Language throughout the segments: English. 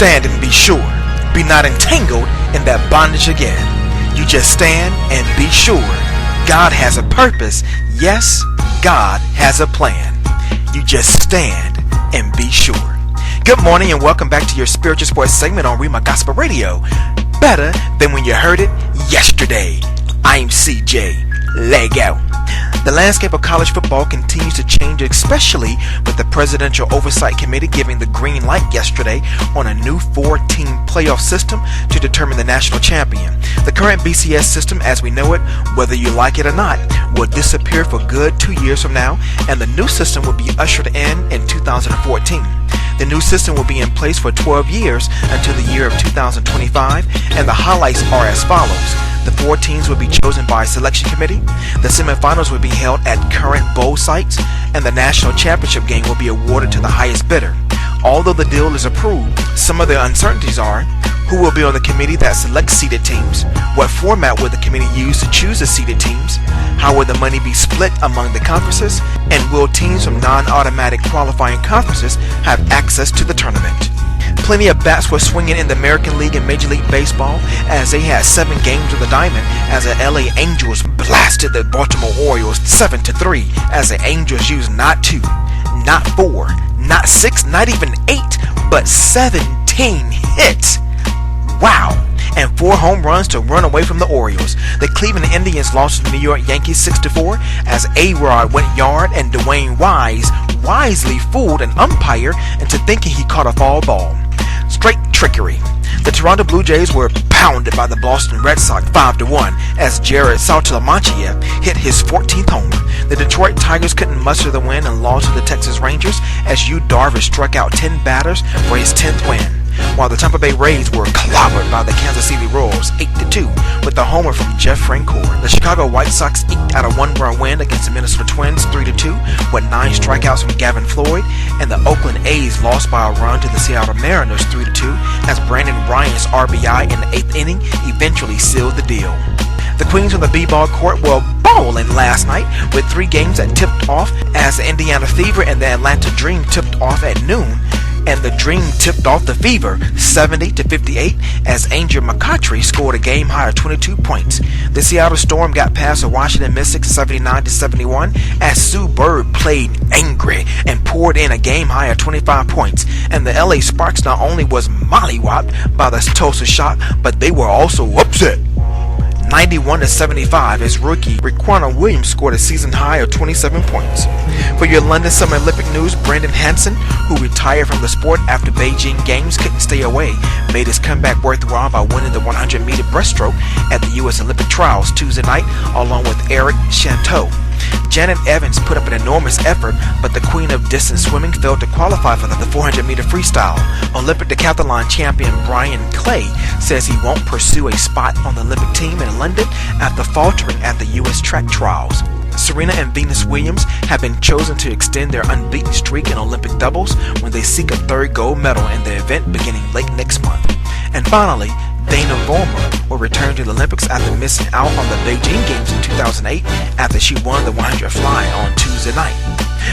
stand and be sure. Be not entangled in that bondage again. You just stand and be sure. God has a purpose. Yes, God has a plan. You just stand and be sure. Good morning and welcome back to your spiritual sports segment on Rhema Gospel Radio. Better than when you heard it yesterday. I'm CJ. Leg out. The landscape of college football continues to change, especially with the Presidential Oversight Committee giving the green light yesterday on a new 4-team playoff system to determine the national champion. The current BCS system, as we know it, whether you like it or not, will disappear for good 2 years from now, and the new system will be ushered in 2014. The new system will be in place for 12 years until the year of 2025, and the highlights are as follows. The 4 teams will be chosen by a selection committee. The semifinals will be held at current bowl sites, and the national championship game will be awarded to the highest bidder. Although the deal is approved, some of the uncertainties are: who will be on the committee that selects seeded teams? What format will the committee use to choose the seeded teams? How will the money be split among the conferences? And will teams from non-automatic qualifying conferences have access to the tournament? Plenty of bats were swinging in the American League and Major League Baseball as they had 7 games of the diamond as the LA Angels blasted the Baltimore Orioles 7-3 as the Angels used not 2, not 4, not 6, not even 8, but 17 hits. Wow! And 4 home runs to run away from the Orioles. The Cleveland Indians lost to the New York Yankees 6-4 as A-Rod went yard and Dwayne Wise wisely fooled an umpire into thinking he caught a foul ball. Straight trickery. The Toronto Blue Jays were pounded by the Boston Red Sox 5-1 as Jared Saltalamacchia hit his 14th homer. The Detroit Tigers couldn't muster the win and lost to the Texas Rangers as Yu Darvish struck out 10 batters for his 10th win, while the Tampa Bay Rays were clobbered by the Kansas City Royals 8-2 with the homer from Jeff Francoeur. The Chicago White Sox eked out a 1-run win against the Minnesota Twins 3-2 with 9 strikeouts from Gavin Floyd, and the Oakland A's lost by a run to the Seattle Mariners 3-2 as Brandon Ryan's RBI in the 8th inning eventually sealed the deal. The Queens on the B-ball court were bowling last night with 3 games that tipped off as the Indiana Fever and the Atlanta Dream tipped off at noon, and the Dream tipped off the Fever 70-58 as Angel McCoughtry scored a game high of 22 points. The Seattle Storm got past the Washington Mystics 79-71 as Sue Bird played angry and poured in a game high of 25 points. And the LA Sparks not only was mollywopped by the Tulsa Shock, but they were also upset 91-75 as rookie Raquan Williams scored a season high of 27 points. For your London Summer Olympic news, Brendan Hansen, who retired from the sport after Beijing Games couldn't stay away, made his comeback worthwhile by winning the 100-meter breaststroke at the U.S. Olympic Trials Tuesday night along with Eric Chanteau. Janet Evans put up an enormous effort, but the queen of distance swimming failed to qualify for the 400-meter freestyle. Olympic decathlon champion Brian Clay says he won't pursue a spot on the Olympic team in London after faltering at the U.S. track trials. Serena and Venus Williams have been chosen to extend their unbeaten streak in Olympic doubles when they seek a 3rd gold medal in the event beginning late next month. And finally, Dana Vollmer will return to the Olympics after missing out on the Beijing Games in 2008 after she won the 100 fly on Tuesday night.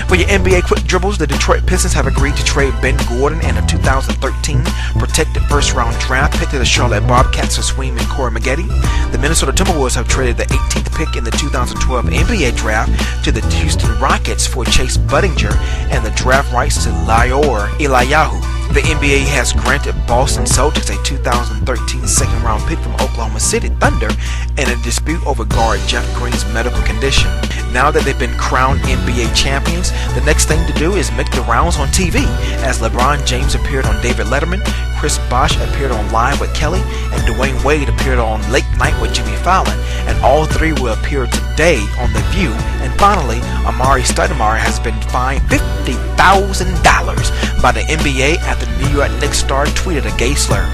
For your NBA quick dribbles, the Detroit Pistons have agreed to trade Ben Gordon and a 2013 protected first-round draft pick to the Charlotte Bobcats for Sweem and Corey Maggette. The Minnesota Timberwolves have traded the 18th pick in the 2012 NBA draft to the Houston Rockets for Chase Budinger and the draft rights to Lior Eliyahu. The NBA has granted Boston Celtics a 2013 second-round pick from Oklahoma City Thunder in a dispute over guard Jeff Green's medical condition. Now that they've been crowned NBA champions, the next thing to do is make the rounds on TV, as LeBron James appeared on David Letterman, Chris Bosh appeared on Live with Kelly, and Dwayne Wade appeared on Late Night with Jimmy Fallon, and all 3 will appear today on The View. And finally, Amari Stoudemire has been fined $50,000 by the NBA after the New York Knicks star tweeted a gay slur.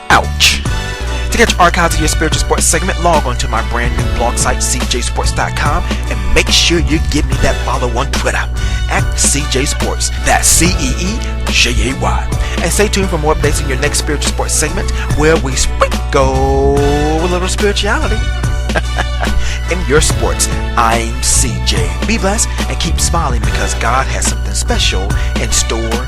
Ouch. To catch archives of your spiritual sports segment, log on to my brand new blog site, CEEJAY and make sure you give me that follow on Twitter at CJ Sports. That's CEEJAY. And stay tuned for more updates in your next spiritual sports segment where we sprinkle a little spirituality in your sports. I'm CJ. Be blessed and keep smiling because God has something special in store